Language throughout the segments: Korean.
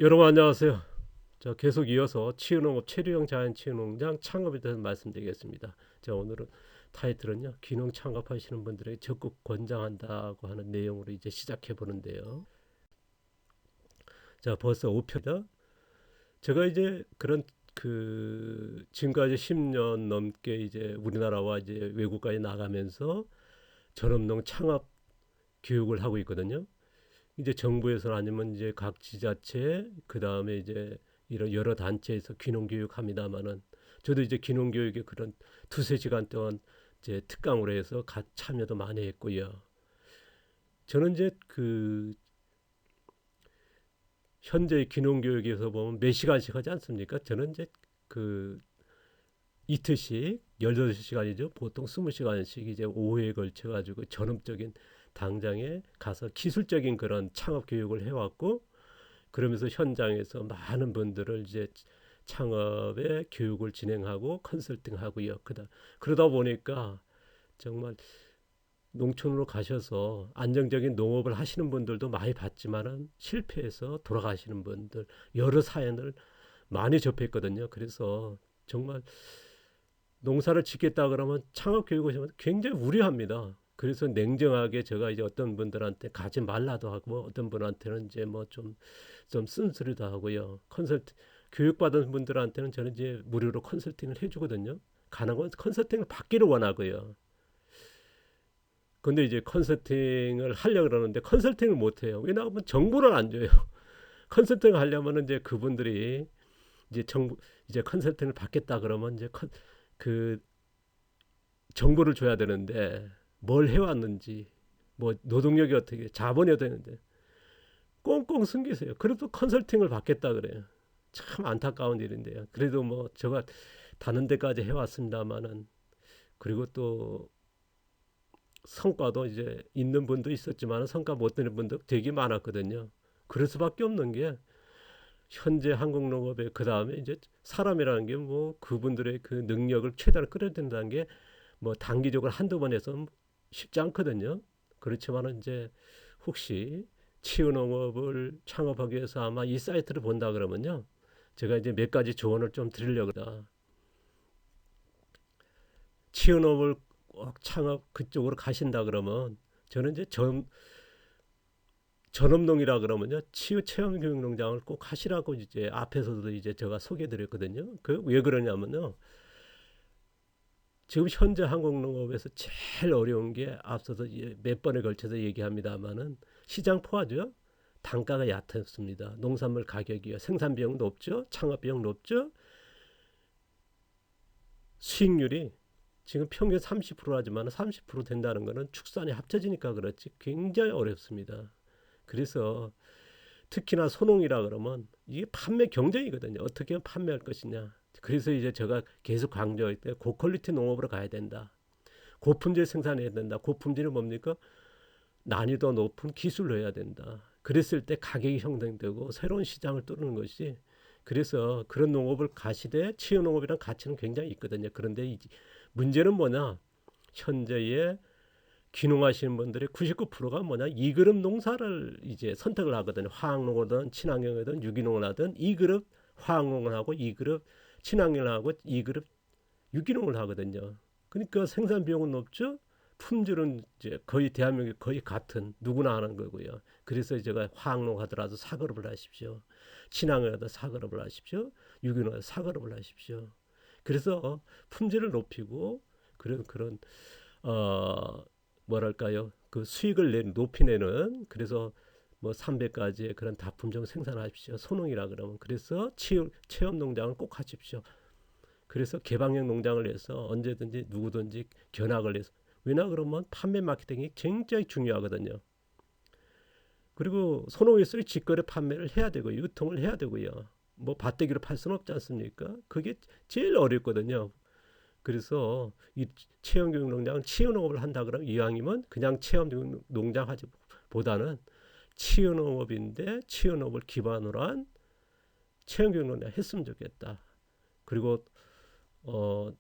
여러분 안녕하세요. 자, 계속 이어서 치유농업 체류형 자연치유농장 창업에 대해서 말씀드리겠습니다. 자, 오늘은 타이틀은요, 귀농 창업하시는 분들에게 적극 권장한다고 하는 내용으로 이제 시작해 보는데요. 자, 벌써 5편이다. 제가 이제 그런 지금까지 10년 넘게 이제 우리나라와 이제 외국까지 나가면서 전업농 창업 교육을 하고 있거든요. 이제 정부에서 아니면 이제 각 지자체 그다음에 이제 이런 여러 단체에서 귀농 교육합니다마는 저도 이제 귀농 교육에 그런 두세 시간 동안 이제 특강으로 해서 참여도 많이 했고요. 저는 이제 현재 귀농 교육에서 보면 몇 시간씩 하지 않습니까? 저는 이제 그 이틀씩 18시간이죠. 보통 20시간씩 이제 오후에 걸쳐 가지고 전업적인 당장에 가서 기술적인 그런 창업 교육을 해왔고, 그러면서 현장에서 많은 분들을 이제 창업의 교육을 진행하고 컨설팅하고요. 그러다 보니까 정말 농촌으로 가셔서 안정적인 농업을 하시는 분들도 많이 봤지만은 실패해서 돌아가시는 분들 여러 사연을 많이 접했거든요. 그래서 정말 농사를 짓겠다 그러면 창업 교육을 하면 굉장히 우려합니다. 그래서 냉정하게 제가 이제 어떤 분들한테 가지 말라도 하고 어떤 분한테는 이제 뭐 좀 쓴소리도 하고요. 교육받은 분들한테는 저는 이제 무료로 컨설팅을 해주거든요. 가능한 컨설팅을 받기를 원하고요. 근데 이제 컨설팅을 하려고 그러는데 컨설팅을 못 해요. 왜냐하면 정보를 안 줘요. 컨설팅을 하려면 이제 그분들이 이제 이제 컨설팅을 받겠다 그러면 이제 그 정보를 줘야 되는데 뭘 해왔는지 뭐 노동력이 어떻게 자본이 어떻게 되는데 꽁꽁 숨기세요. 그래도 컨설팅을 받겠다 그래요. 참 안타까운 일인데요. 그래도 뭐 제가 다른 데까지 해왔습니다마는 그리고 또 성과도 이제 있는 분도 있었지만 성과 못 되는 분도 되게 많았거든요. 그럴 수밖에 없는 게 현재 한국 농업의 그 다음에 이제 사람이라는 게 뭐 그분들의 그 능력을 최대한 끌어들인다는 게 뭐 단기적으로 한두 번 해서 쉽지 않거든요. 그렇지만 이제 혹시 치유농업을 창업하기 위해서 아마 이 사이트를 본다 그러면요. 제가 이제 몇 가지 조언을 좀 드리려고 합니다. 치유농업을 창업 그쪽으로 가신다 그러면 저는 이제 전업농이라 그러면요. 치유 체험 교육 농장을 꼭 하시라고 이제 앞에서도 이제 제가 소개해 드렸거든요. 그 왜 그러냐면요. 지금 현재 한국 농업에서 제일 어려운 게 앞서서 몇 번에 걸쳐서 얘기합니다마는 시장 포화죠. 단가가 얕습니다. 농산물 가격이요. 생산 비용 높죠. 창업 비용 높죠. 수익률이 지금 평균 30% 하지만 30% 된다는 것은 축산이 합쳐지니까 그렇지 굉장히 어렵습니다. 그래서 특히나 소농이라 그러면 이게 판매 경쟁이거든요. 어떻게 판매할 것이냐. 그래서 이제 제가 계속 강조할 때 고퀄리티 농업으로 가야 된다. 고품질 생산해야 된다. 고품질은 뭡니까? 난이도 높은 기술로 해야 된다. 그랬을 때 가격이 형성되고 새로운 시장을 뚫는 것이, 그래서 그런 농업을 가시되 치유 농업이란 가치는 굉장히 있거든요. 그런데 문제는 뭐냐? 현재의 귀농하시는 분들의 99%가 뭐냐? 2그룹 농사를 이제 선택을 하거든요. 화학농이든 친환경이든 유기농을 하든 2그룹 화학농을 하고 2그룹 친환경을 하고 2그룹 유기농을 하거든요. 그러니까 생산 비용은 높죠. 품질은 이제 거의 대한민국 거의 같은 누구나 하는 거고요. 그래서 제가 화학농 하더라도 사그룹을 하십시오. 친환경 하더라도 사그룹을 하십시오. 유기농 하더라도 사그룹을 하십시오. 그래서 품질을 높이고 그런 어 뭐랄까요? 그 수익을 높이내는, 그래서 뭐 300가지의 그런 다품종 생산하십시오. 소농이라 그러면. 그래서 체험 농장을 꼭 하십시오. 그래서 개방형 농장을 해서 언제든지 누구든지 견학을 해서, 왜냐 그러면 판매 마케팅이 굉장히 중요하거든요. 그리고 소농에서 직거래 판매를 해야 되고 유통을 해야 되고요. 뭐 밭대기로 팔 수는 없지 않습니까? 그게 제일 어렵거든요. 그래서 이 체험교육 농장은 치유농업을 한다 그러면 이왕이면 그냥 체험교육 농장 하지 보다는 치유농업인데 치유농업을 기반으로 한 체험교육 농장 했으면 좋겠다. 그리고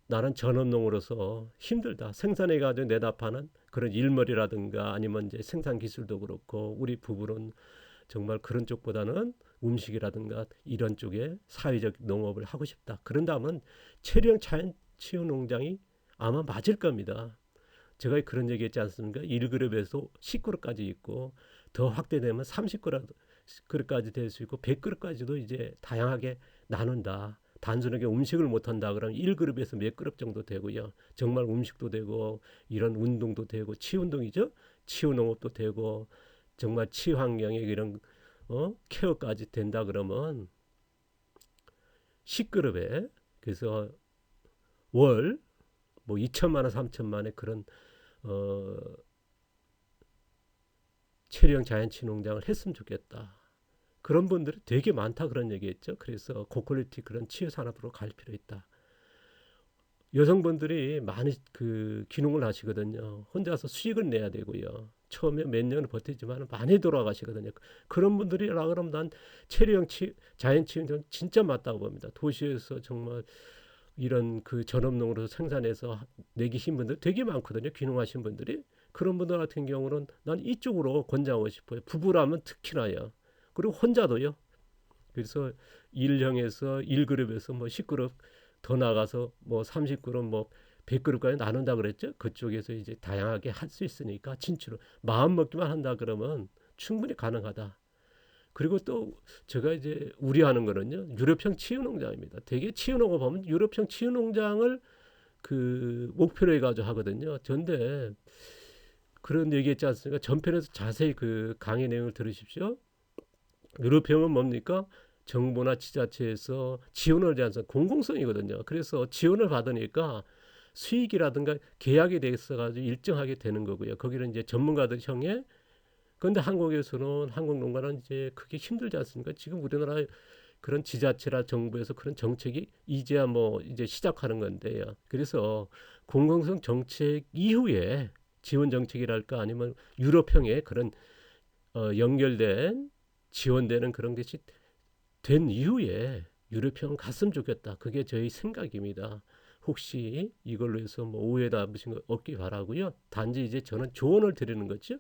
나는 전업농으로서 힘들다. 생산해 가지고 내다 파는 그런 일머리라든가 아니면 이제 생산 기술도 그렇고 우리 부부는 정말 그런 쪽보다는 음식이라든가 이런 쪽에 사회적 농업을 하고 싶다. 그런다면 체류형 자연치유 농장이 아마 맞을 겁니다. 제가 그런 얘기 했지 않습니까? 1그룹에서 10그룹까지 있고 더 확대되면 30그룹까지 될 수 있고 100그룹까지도 이제 다양하게 나눈다. 단순하게 음식을 못한다 그러면 1그룹에서 몇 그룹 정도 되고요. 정말 음식도 되고 이런 운동도 되고 치유운동이죠. 치유농업도 되고 정말 치환경의 이런 케어까지 된다 그러면 10그룹에 그래서 월 뭐 2천만 원, 3천만 원의 그런 체류형 자연치유 농장을 했으면 좋겠다. 그런 분들이 되게 많다 그런 얘기했죠. 그래서 고퀄리티 그런 치유 산업으로 갈 필요 있다. 여성분들이 많이 그 귀농을 하시거든요. 혼자서 수익을 내야 되고요. 처음에 몇 년을 버티지만 많이 돌아가시거든요. 그런 분들이라 그러면 난 체류형 자연치유는 진짜 맞다고 봅니다. 도시에서 정말 이런 그 전업농으로 생산해서 내기 힘든 분들 되게 많거든요. 귀농하신 분들이. 그런 분들 같은 경우는 난 이쪽으로 권장하고 싶어요. 부부라면 특히나요. 그리고 혼자도요. 그래서 1형에서 1그룹에서 뭐 10그룹 더 나가서 뭐 30그룹 뭐 100그룹까지 나눈다 그랬죠. 그쪽에서 이제 다양하게 할 수 있으니까 진출을 마음 먹기만 한다 그러면 충분히 가능하다. 그리고 또 제가 이제 우려하는 거는요. 유럽형 치유농장입니다. 되게 치유농업 보면 유럽형 치유농장을 그 목표로 해가지고 하거든요. 전데 그런 얘기했지 않습니까? 전편에서 자세히 그 강의 내용을 들으십시오. 유럽형은 뭡니까? 정부나 지자체에서 지원을 하지 않습니까? 공공성이거든요. 그래서 지원을 받으니까 수익이라든가 계약에 대해서 가지고 일정하게 되는 거고요. 거기는 이제 전문가들 형에 그런데 한국에서는 한국 농가는 이제 그게 힘들지 않습니까? 지금 우리나라 그런 지자체나 정부에서 그런 정책이 이제야 뭐 이제 시작하는 건데요. 그래서 공공성 정책 이후에 지원 정책이랄까 아니면 유럽형의 그런 연결된 지원되는 그런 것이 된 이후에 유럽형 갔으면 좋겠다. 그게 저희 생각입니다. 혹시 이걸로 해서 뭐 오해 남으신 거 없기 바라고요. 단지 이제 저는 조언을 드리는 거죠.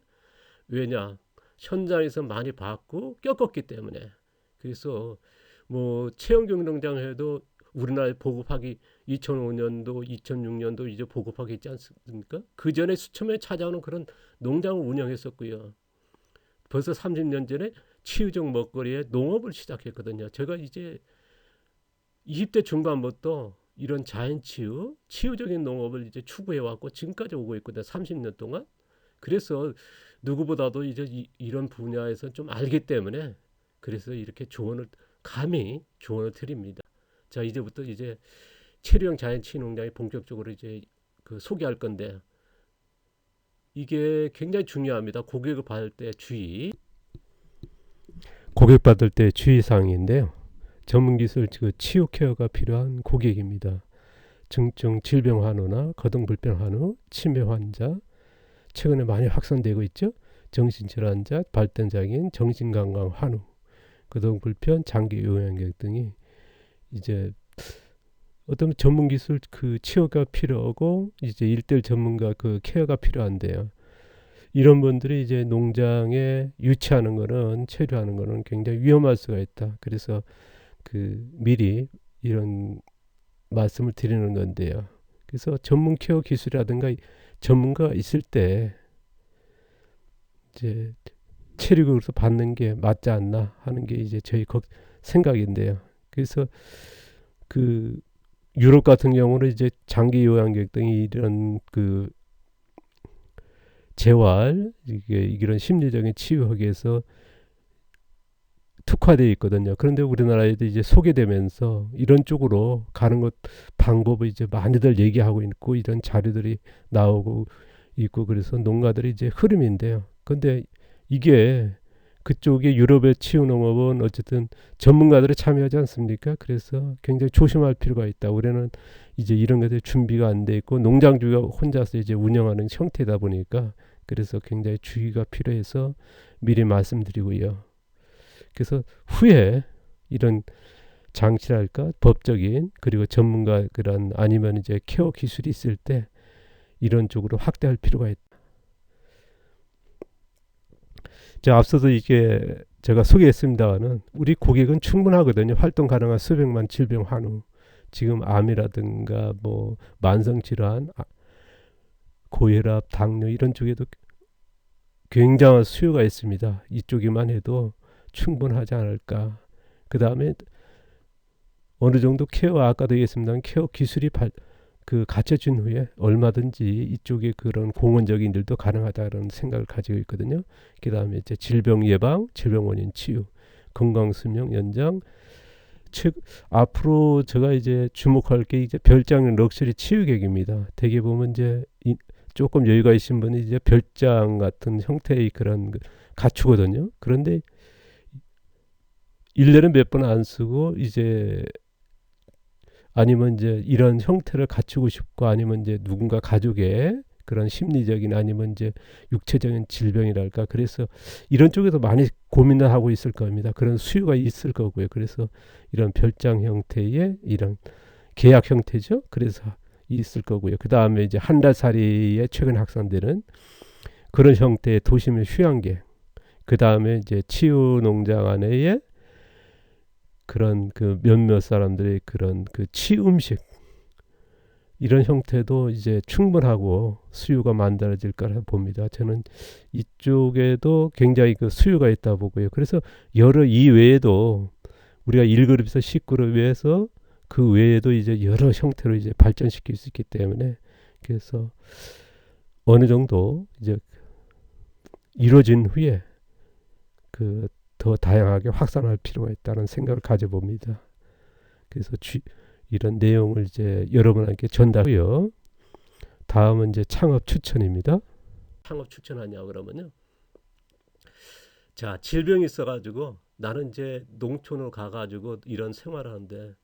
왜냐? 현장에서 많이 봤고 겪었기 때문에. 그래서 뭐 체험경농장 해도 우리나라에 보급하기 2005년도, 2006년도 이제 보급하기 있지 않습니까? 그 전에 수천명이 찾아오는 그런 농장을 운영했었고요. 벌써 30년 전에 치유적 먹거리에 농업을 시작했거든요. 제가 이제 20대 중반부터 이런 자연치유, 치유적인 농업을 이제 추구해왔고 지금까지 오고 있거든요. 30년 동안. 그래서 누구보다도 이제 이런 분야에서 좀 알기 때문에 그래서 이렇게 감히 조언을 드립니다. 자, 이제부터 이제 체류형 자연치유 농장이 본격적으로 이제 그 소개할 건데 이게 굉장히 중요합니다. 고객을 받을 때 주의. 고객 받을 때 주의사항인데요. 전문기술 그 치유 케어가 필요한 고객입니다. 중증 질병 환우나 거동불편 환우, 치매 환자, 최근에 많이 확산되고 있죠. 정신질환자, 발달장애인, 정신건강 환우, 거동불편, 장기 요양객 등이 이제 어떤 전문기술 그 치료가 필요하고 이제 1:1 전문가 그 케어가 필요한데요. 이런 분들이 이제 농장에 유치하는 거는 체류하는 거는 굉장히 위험할 수가 있다. 그래서 그 미리 이런 말씀을 드리는 건데요. 그래서 전문 케어 기술이라든가 전문가가 있을 때 이제 체류로서 받는 게 맞지 않나 하는 게 이제 저희 생각인데요. 그래서 그 유럽 같은 경우는 이제 장기 요양객 등이 이런 그 재활 이런 심리적인 치유하기 위해서 특화되어 있거든요. 그런데 우리나라에도 이제 소개되면서 이런 쪽으로 가는 것 방법을 이제 많이들 얘기하고 있고 이런 자료들이 나오고 있고 그래서 농가들이 이제 흐름인데요. 그런데 이게 그쪽의 유럽의 치유농업은 어쨌든 전문가들이 참여하지 않습니까? 그래서 굉장히 조심할 필요가 있다. 우리는 이제 이런 것들 준비가 안 돼 있고 농장주가 혼자서 이제 운영하는 형태다 보니까 그래서 굉장히 주의가 필요해서 미리 말씀드리고요. 그래서 후에 이런 장치랄까 법적인 그리고 전문가 그런 아니면 이제 케어 기술이 있을 때 이런 쪽으로 확대할 필요가 있다. 자, 앞서도 이게 제가 소개했습니다마는 우리 고객은 충분하거든요. 활동 가능한 수백만 질병 환우. 지금 암이라든가 뭐 만성 질환, 고혈압, 당뇨 이런 쪽에도 굉장한 수요가 있습니다. 이쪽에만 해도 충분하지 않을까. 그 다음에 어느 정도 케어, 아까도 얘기했습니다만 케어 기술이 갖춰진 후에 얼마든지 이쪽에 그런 공원적인 일도 가능하다는 생각을 가지고 있거든요. 그 다음에 이제 질병 예방, 질병 원인 치유, 건강 수명 연장. 앞으로 제가 이제 주목할 게 이제 별장 럭셔리 치유객입니다. 대개 보면 이제 조금 여유가 있으신 분이 이제 별장 같은 형태의 그런 갖추거든요. 그런데 1년에 몇 번 안 쓰고 이제 아니면 이제 이런 형태를 갖추고 싶고 아니면 이제 누군가 가족의 그런 심리적인 아니면 이제 육체적인 질병이랄까 그래서 이런 쪽에도 많이 고민을 하고 있을 겁니다. 그런 수요가 있을 거고요. 그래서 이런 별장 형태의 이런 계약 형태죠. 그래서 있을 거고요. 그 다음에 이제 한 달 살이에 최근 확산되는 그런 형태의 도시민 휴양객. 그 다음에 이제 치유 농장 안에의 그런 그 몇몇 사람들의 그런 그 치음식 이런 형태도 이제 충분하고 수요가 만들어질 거라 봅니다. 저는 이쪽에도 굉장히 그 수요가 있다 보고요. 그래서 여러 이외에도 우리가 1그룹에서 10그룹에서 그 외에도 이제 여러 형태로 이제 발전시킬 수 있기 때문에 그래서 어느 정도 이제 이루어진 후에 그 더 다양하게 확산할 필요가 있다는 생각을 가져봅니다. 그래서 이런 내용을 이제 여러분에게 전달하고요. 다음은 이제 창업 추천입니다. 창업 추천하냐 그러면요. 자, 질병이 있어가지고 나는 이제 농촌으로 가가지고 이런 생활을 하는데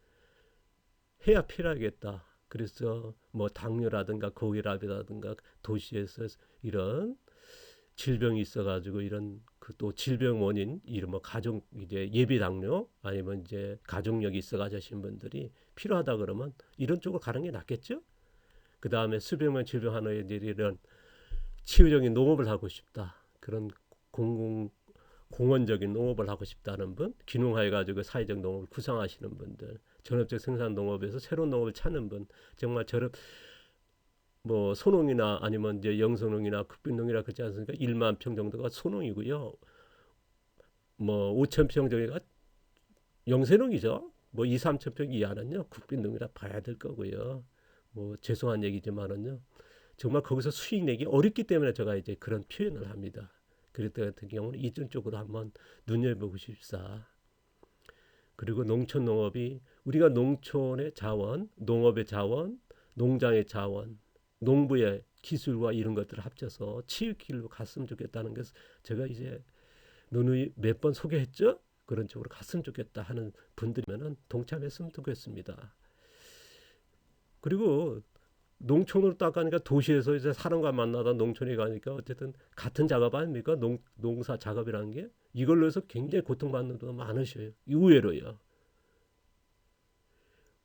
해야 필요하겠다. 그래서 뭐 당뇨라든가 고혈압이라든가 도시에서 이런 질병이 있어가지고 이런 그 또 질병 원인 이런 뭐 가족 이제 예비 당뇨 아니면 이제 가족력이 있어가지고 하신 분들이 필요하다 그러면 이런 쪽으로 가는 게 낫겠죠. 그 다음에 수백만 질병 하나에 이런 치유적인 농업을 하고 싶다. 그런 공원적인 농업을 하고 싶다는 분, 기농화해가지고 사회적 농업을 구상하시는 분들, 전업적 생산 농업에서 새로운 농업을 찾는 분, 정말 뭐 소농이나 아니면 이제 영소농이나 국빈농이라 그러지 않습니까? 1만 평 정도가 소농이고요. 뭐 5천 평 정도가 영세농이죠. 뭐 2, 3천 평 이하는요. 국빈농이라 봐야 될 거고요. 뭐 죄송한 얘기지만은요. 정말 거기서 수익 내기 어렵기 때문에 제가 이제 그런 표현을 합니다. 그럴 때 같은 경우는 이쪽 쪽으로 한번 눈여겨보고 싶사. 그리고 농촌 농업이 우리가 농촌의 자원, 농업의 자원, 농장의 자원, 농부의 기술과 이런 것들을 합쳐서 치유길로 갔으면 좋겠다는 것을 제가 이제 누누이 몇 번 소개했죠. 그런 쪽으로 갔으면 좋겠다 하는 분들이면 동참했으면 좋겠습니다. 그리고 농촌으로 딱 가니까 도시에서 이제 사람과 만나다 농촌에 가니까 어쨌든 같은 작업 아닙니까? 농사 작업이라는 게 이걸로 해서 굉장히 고통받는 분도 많으셔요. 의외로요.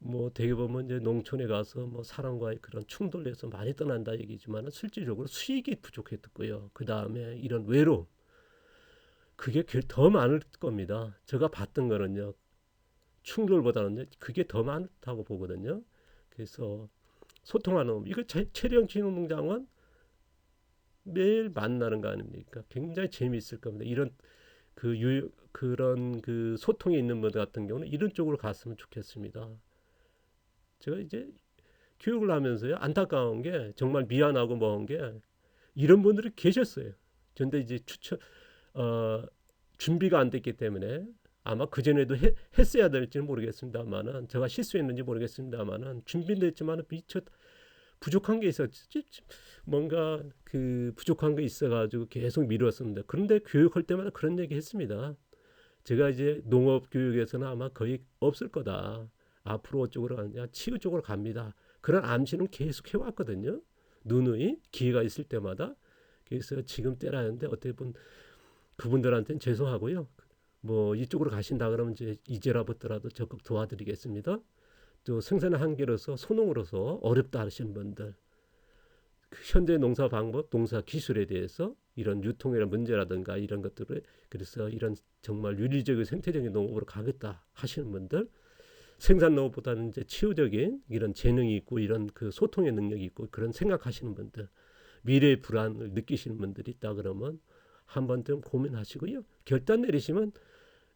뭐 되게 보면 이제 농촌에 가서 뭐 사람과의 그런 충돌에서 많이 떠난다 얘기지만 실질적으로 수익이 부족했고요. 그 다음에 이런 외로움 그게 더 많을 겁니다. 제가 봤던 거는요. 충돌보다는요. 그게 더 많다고 보거든요. 그래서 소통하는 이거 체령 진흥농장은 매일 만나는 거 아닙니까? 굉장히 재미있을 겁니다. 이런 그런 그 소통이 있는 분 같은 경우는 이런 쪽으로 갔으면 좋겠습니다. 제가 이제 교육을 하면서요 안타까운 게 정말 미안하고 뭐한 게 이런 분들이 계셨어요. 그런데 이제 준비가 안 됐기 때문에 아마 그 전에도 했어야 될지는 모르겠습니다만은 제가 실수했는지 모르겠습니다만은 준비됐지만은 미처 부족한 게 있었지 뭔가 그 부족한 게 있어가지고 계속 미뤘습니다. 그런데 교육할 때마다 그런 얘기 했습니다. 제가 이제 농업 교육에서는 아마 거의 없을 거다. 앞으로 어쪽으로 가느냐 치유 쪽으로 갑니다. 그런 암시는 계속 해왔거든요. 누누이 기회가 있을 때마다. 그래서 지금 때라는데 어떻게 보면 그분들한테는 죄송하고요. 뭐 이쪽으로 가신다 그러면 이제라부터라도 적극 도와드리겠습니다. 또 생산의 한계로서 소농으로서 어렵다 하시는 분들 현대 농사 방법, 농사 기술에 대해서 이런 유통이나 문제라든가 이런 것들을 그래서 이런 정말 윤리적인 생태적인 농업으로 가겠다 하시는 분들, 생산 농업보다는 이제 치유적인 이런 재능이 있고 이런 그 소통의 능력이 있고 그런 생각하시는 분들, 미래의 불안을 느끼시는 분들이 있다 그러면 한번 좀 고민하시고요. 결단 내리시면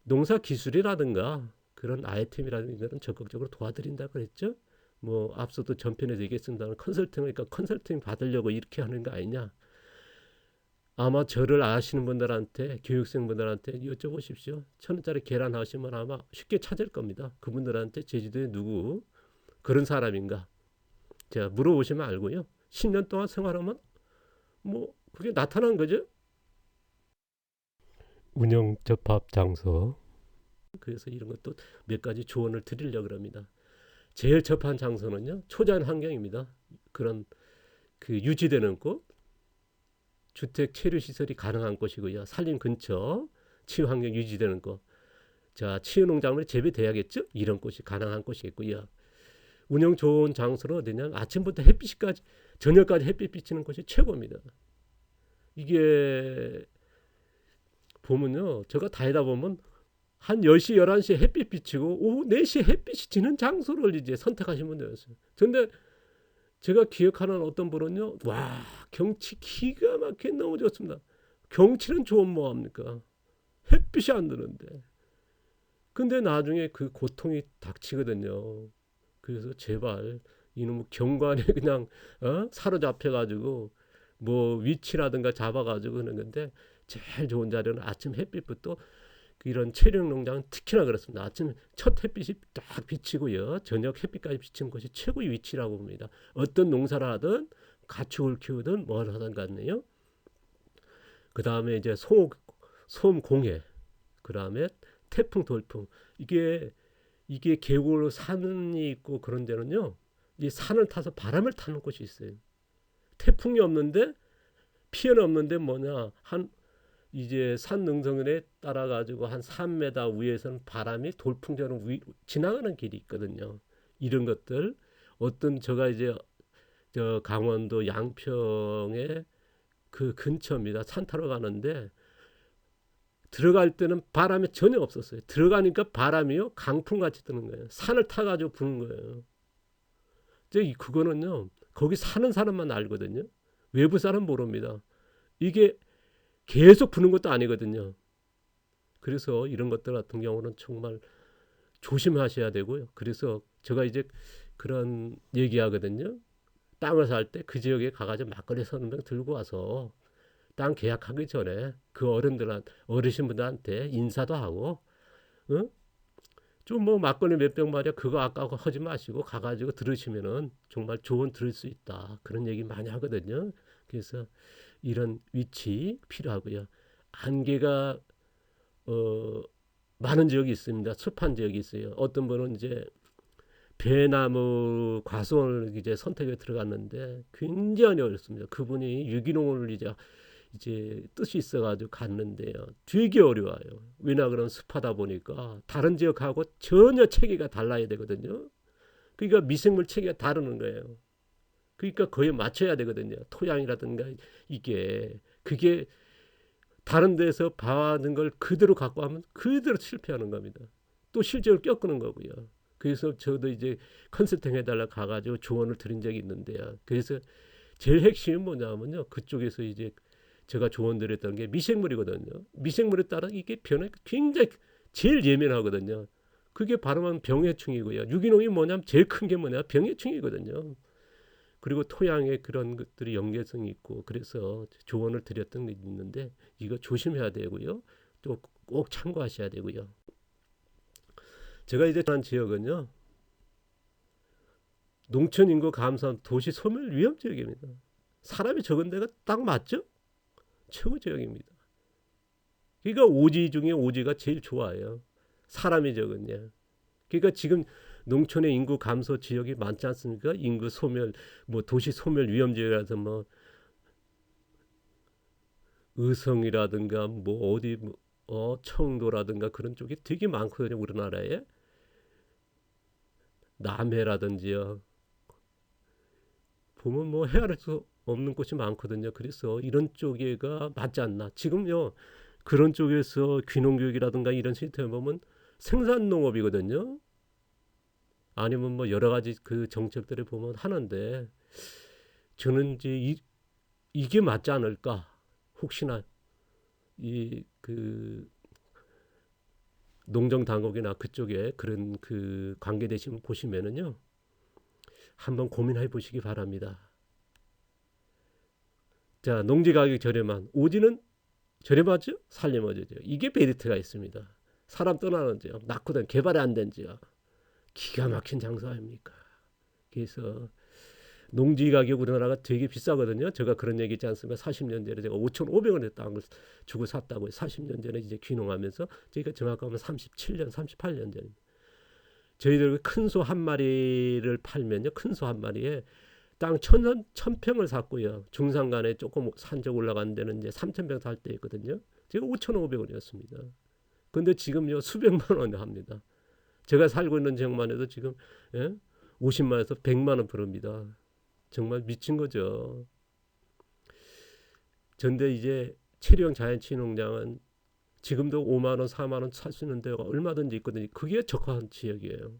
농사 기술이라든가 그런 아이템이라든가 이런 적극적으로 도와드린다 그랬죠. 뭐 앞서도 전편에서 얘기했습니다만 컨설팅이니까 컨설팅 받으려고 이렇게 하는 거 아니냐. 아마 저를 아시는 분들한테 교육생분들한테 여쭤보십시오. 1,000원짜리 계란 하시면 아마 쉽게 찾을 겁니다. 그분들한테 제주도에 누구 그런 사람인가 제가 물어보시면 알고요. 10년 동안 생활하면 뭐 그게 나타난 거죠. 운영 접합 장소. 그래서 이런 것도 몇 가지 조언을 드리려고 합니다. 제일 접한 장소는요. 초자연 환경입니다. 그런 그 유지되는 곳, 주택 체류 시설이 가능한 곳이고요. 산림 근처 치유 환경 유지되는 곳. 자, 치유 농작물이 재배돼야겠죠? 이런 곳이 가능한 곳이겠고요. 운영 좋은 장소는 어디냐면 아침부터 햇빛까지 저녁까지 햇빛 비치는 곳이 최고입니다. 이게 보면요. 제가 다니다 보면 한 10시, 11시에 햇빛 비치고 오후 4시에 햇빛이 지는 장소를 이제 선택하신 분들이었어요. 근데 제가 기억하는 어떤 분은요. 와, 경치 기가 막히게 너무 좋습니다. 경치는 좋으면 뭐합니까? 햇빛이 안 드는데. 근데 나중에 그 고통이 닥치거든요. 그래서 제발 이놈 경관에 그냥 사로잡혀가지고 뭐 위치라든가 잡아가지고 하는 건데 제일 좋은 자리는 아침 햇빛부터 이런 체력 농장은 특히나 그렇습니다. 아침 첫 햇빛이 딱 비치고요. 저녁 햇빛까지 비치는 곳이 최고의 위치라고 봅니다. 어떤 농사를 하든 가축을 키우든 뭘 하든 간에요. 그 다음에 이제 소음 공해, 그 다음에 태풍 돌풍 이게 계곡으로 산이 있고 그런 데는요. 이 산을 타서 바람을 타는 곳이 있어요. 태풍이 없는데 피해는 없는데 뭐냐 한 이제 산 능선에 따라 가지고 한 3m 위에서는 바람이 돌풍처럼 지나가는 길이 있거든요. 이런 것들 어떤 제가 이제 저 강원도 양평의 그 근처입니다. 산 타러 가는데 들어갈 때는 바람이 전혀 없었어요. 들어가니까 바람이요 강풍같이 드는 거예요. 산을 타가지고 부는 거예요. 그거는요 거기 사는 사람만 알거든요. 외부 사람 모릅니다. 이게 계속 부는 것도 아니거든요. 그래서 이런 것들 같은 경우는 정말 조심하셔야 되고요. 그래서 제가 이제 그런 얘기하거든요. 땅을 살 때 그 지역에 가가지고 막걸리 서너 병 들고 와서 땅 계약하기 전에 그 어르신분들한테 인사도 하고, 응? 좀 뭐 막걸리 몇 병 말이야 그거 아까워 하지 마시고 가가지고 들으시면은 정말 조언 들을 수 있다. 그런 얘기 많이 하거든요. 그래서 이런 위치 필요하고요. 안개가 많은 지역이 있습니다. 습한 지역이 있어요. 어떤 분은 이제 배나무 과수원을 이제 선택해 들어갔는데 굉장히 어렵습니다. 그분이 유기농을 이제 뜻이 있어가지고 갔는데요. 되게 어려워요. 왜냐 그러면 습하다 보니까 다른 지역하고 전혀 체계가 달라야 되거든요. 그러니까 미생물 체계가 다르는 거예요. 그러니까 그에 맞춰야 되거든요. 토양이라든가 그게 다른 데서 봐는 걸 그대로 갖고 하면 그대로 실패하는 겁니다. 또 실제로 겪는 거고요. 그래서 저도 이제 컨설팅 해달라 가가지고 조언을 드린 적이 있는데요. 그래서 제일 핵심은 뭐냐면요. 그쪽에서 이제 제가 조언 드렸던 게 미생물이거든요. 미생물에 따라 이게 변화가 굉장히 제일 예민하거든요. 그게 바로 병해충이고요. 유기농이 뭐냐면 제일 큰 게 뭐냐 병해충이거든요. 그리고 토양에 그런 것들이 연계성이 있고 그래서 조언을 드렸던 게 있는데 이거 조심해야 되고요. 또 꼭 참고하셔야 되고요. 제가 이제 한 지역은요. 농촌 인구 감소 도시 소멸 위험 지역입니다. 사람이 적은 데가 딱 맞죠? 최고 지역입니다. 그러니까 오지 중에 오지가 제일 좋아요. 사람이 적은요. 그러니까 지금 농촌의 인구 감소 지역이 많지 않습니까? 인구 소멸, 뭐 도시 소멸 위험 지역이라서 뭐 의성이라든가 뭐 어디 청도라든가 그런 쪽이 되게 많거든요. 우리나라에 남해라든지요. 보면 뭐 헤아릴 수 없는 곳이 많거든요. 그래서 이런 쪽에가 맞지 않나. 지금요 그런 쪽에서 귀농교육이라든가 이런 시스템 보면 생산 농업이거든요. 아니면 뭐 여러 가지 그 정책들을 보면 하는데 저는 이제 이게 맞지 않을까. 혹시나 이 그 농정 당국이나 그쪽에 그런 그 관계되신 보시면은요 한번 고민해 보시기 바랍니다. 자, 농지 가격 저렴한 오지는 저렴하죠? 살림어지죠. 이게 메리트가 있습니다. 사람 떠나는 지역, 낙후된 개발이 안 된 지역, 기가 막힌 장사 아닙니까? 그래서 농지 가격 우리나라가 되게 비싸거든요. 제가 그런 얘기 있지 않습니까? 40년 전에 제가 5,500원에 땅을 주고 샀다고 40년 전에 이제 귀농하면서 저희가 정확하면 37년, 38년 전입니다. 저희들 큰 소 한 마리를 팔면요. 큰 소 한 마리에 땅 1,000평을 샀고요. 중산간에 조금 산적 올라간 데는 이제 3,000평 살 때 있거든요. 제가 5,500원이었습니다. 근데 지금요 수백만 원 합니다. 제가 살고 있는 지역만 해도 지금 50만에서 100만 원 벌입니다. 정말 미친 거죠. 전데 이제 체류형 자연치 농장은 지금도 5만 원, 4만 원 살 수 있는 데가 얼마든지 있거든요. 그게 적합한 지역이에요.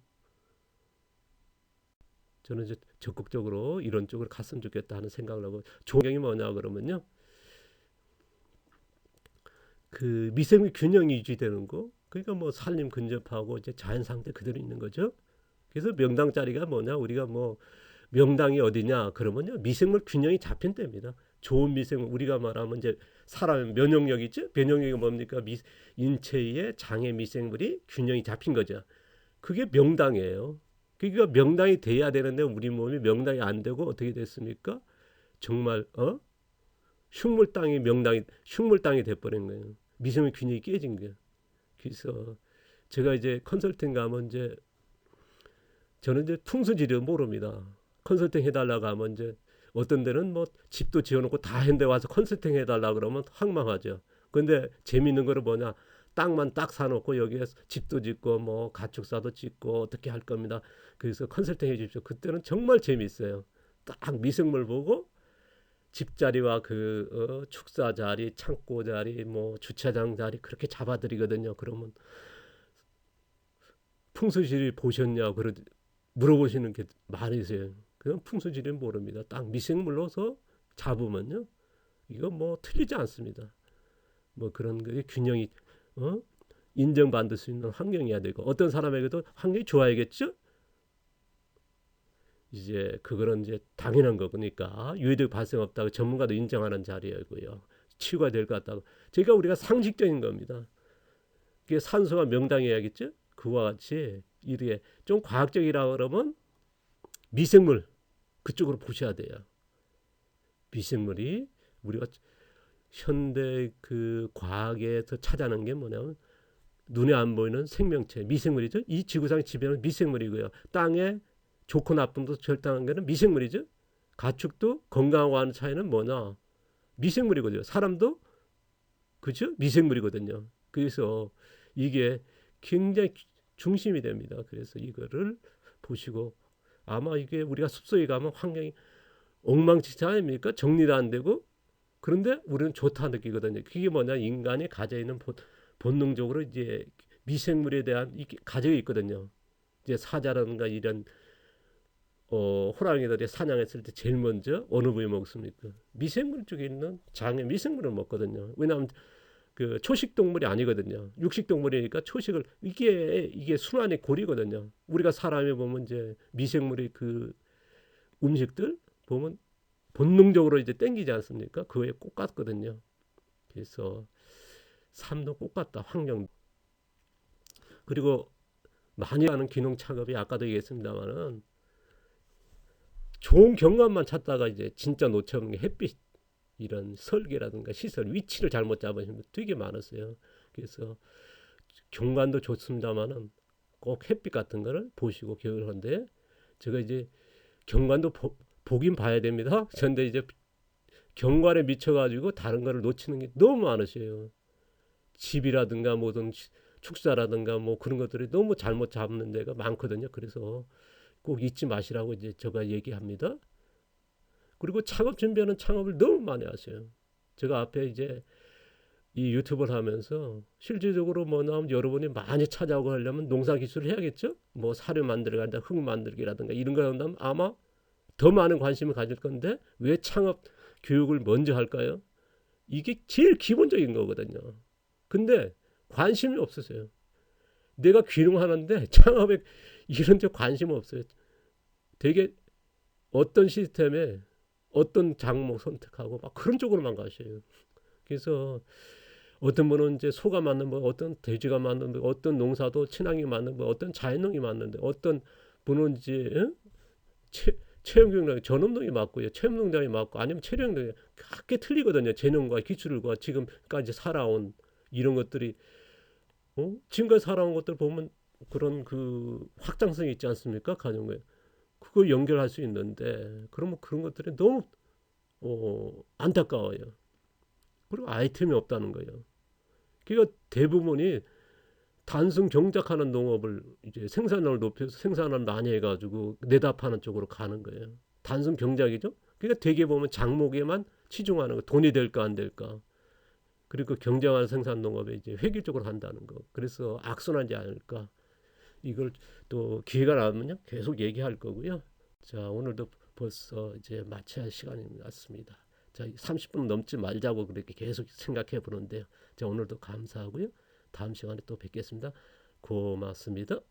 저는 이제 적극적으로 이런 쪽으로 갔으면 좋겠다 하는 생각을 하고 조경이 뭐냐 그러면요. 그 미생물 균형이 유지되는 거. 그러니까 뭐 산림 근접하고 이제 자연 상태 그대로 있는 거죠. 그래서 명당 자리가 뭐냐? 우리가 뭐 명당이 어디냐? 그러면요. 미생물 균형이 잡힌 때입니다. 좋은 미생물 우리가 말하면 이제 사람의 면역력 있죠? 면역력이 뭡니까? 인체의 장애 미생물이 균형이 잡힌 거죠. 그게 명당이에요. 그러니까 명당이 돼야 되는데 우리 몸이 명당이 안 되고 어떻게 됐습니까? 정말 흉물 땅이 돼버린 거예요. 미생물 균형이 깨진 거예요. 그래서 제가 이제 컨설팅 가면 이제 저는 이제 풍수지리 모릅니다. 컨설팅 해달라고 하면 이제 어떤 데는 뭐 집도 지어놓고 다 했는데 와서 컨설팅 해달라 그러면 황망하죠. 근데 재밌는 거는 뭐냐? 땅만 딱 사놓고 여기에 집도 짓고 뭐 가축사도 짓고 어떻게 할 겁니다. 그래서 컨설팅 해주십시오. 그때는 정말 재밌어요. 딱 미생물 보고 집자리와 축사 자리, 창고 자리, 뭐 주차장 자리 그렇게 잡아드리거든요. 그러면 풍수지리 보셨냐? 물어보시는 게 많으세요. 그건 풍수지리는 모릅니다. 딱 미생물로서 잡으면요. 이거 뭐 틀리지 않습니다. 뭐 그런 게 균형이 인정받을 수 있는 환경이어야 되고 어떤 사람에게도 환경이 좋아야겠죠. 이제 그거는 이제 당연한 거니까 유해적 발생 없다고 전문가도 인정하는 자리이고요. 치유가 될 것 같다고. 제가 우리가 상식적인 겁니다. 그게 산소가 명당해야겠죠. 그와 같이 이게 좀 과학적이라 그러면 미생물 그쪽으로 보셔야 돼요. 미생물이 우리가 현대 그 과학에서 찾아낸 게 뭐냐면 눈에 안 보이는 생명체 미생물이죠. 이 지구상의 지배는 미생물이고요. 땅에 좋고 나쁨도 결정하는 게는 미생물이죠. 가축도 건강하고 하는 차이는 뭐냐? 미생물이거든요. 사람도 그죠? 미생물이거든요. 그래서 이게 굉장히 중심이 됩니다. 그래서 이거를 보시고 아마 이게 우리가 숲속에 가면 환경이 엉망진창 아닙니까? 정리도 안 되고 그런데 우리는 좋다 느끼거든요. 그게 뭐냐? 인간이 가져 있는 본능적으로 이제 미생물에 대한 이게 가지고 있거든요. 이제 사자라든가 이런 호랑이들이 사냥했을 때 제일 먼저 어느 부위 먹습니까? 미생물 쪽에 있는 장에 미생물을 먹거든요. 왜냐하면 그 초식 동물이 아니거든요. 육식 동물이니까 초식을 이게 순환의 고리거든요. 우리가 사람이 보면 이제 미생물의 그 음식들 보면 본능적으로 이제 땡기지 않습니까? 그거에 꼭 같거든요. 그래서 삶도 꼭 같다. 환경 그리고 많이 하는 기농 작업이 아까도 얘기했습니다만은 좋은 경관만 찾다가 이제 진짜 놓쳐본 게 햇빛 이런 설계라든가 시설 위치를 잘못 잡으시는 분 되게 많았어요. 그래서 경관도 좋습니다만은 꼭 햇빛 같은 거를 보시고 교육하는데 제가 이제 경관도 보긴 봐야 됩니다. 그런데 이제 경관에 미쳐가지고 다른 거를 놓치는 게 너무 많으세요. 집이라든가 모든 축사라든가 뭐 그런 것들이 너무 잘못 잡는 데가 많거든요. 그래서 꼭 잊지 마시라고 이제 제가 얘기합니다. 그리고 창업 준비하는 창업을 너무 많이 하세요. 제가 앞에 이제 이 유튜브를 하면서 실질적으로 뭐 나오면 여러분이 많이 찾아오고 하려면 농사 기술을 해야겠죠. 뭐 사료 만들기 한다, 흙 만들기라든가 이런 거 한다면 아마 더 많은 관심을 가질 건데 왜 창업 교육을 먼저 할까요? 이게 제일 기본적인 거거든요. 근데 관심이 없으세요. 내가 귀농하는데 창업에 이런 데 관심 없어요. 되게 어떤 시스템에 어떤 작목 선택하고 막 그런 쪽으로만 가셔요. 그래서 어떤 분은 이제 소가 맞는 뭐 어떤 돼지가 맞는 뭐 어떤 농사도 친환경이 맞는 뭐 어떤 자연농이 맞는데 어떤 분은 이제 체험경영 전업농이 맞고요. 체험농장이 맞고 아니면 체력농이 각게 틀리거든요. 재능과 기술과 지금까지 살아온 이런 것들이 지금까지 살아온 것들 보면 그런 그 확장성이 있지 않습니까? 가정에 그걸 연결할 수 있는데 그러면 그런 것들이 너무 안타까워요. 그리고 아이템이 없다는 거예요. 그러니까 대부분이 단순 경작하는 농업을 이제 생산량을 높여서 생산을 많이 해가지고 내다파는 쪽으로 가는 거예요. 단순 경작이죠. 그러니까 대개 보면 작목에만 치중하는 거, 돈이 될까 안 될까. 그리고 경쟁하는 생산 농업에 이제 획일적으로 한다는 거. 그래서 악순환이지 않을까. 이걸 또 기회가 나면요 계속 얘기할 거고요. 자, 오늘도 벌써 이제 마쳐야 할 시간이 났습니다. 자, 30분 넘지 말자고 그렇게 계속 생각해 보는데요. 자, 오늘도 감사하고요. 다음 시간에 또 뵙겠습니다. 고맙습니다.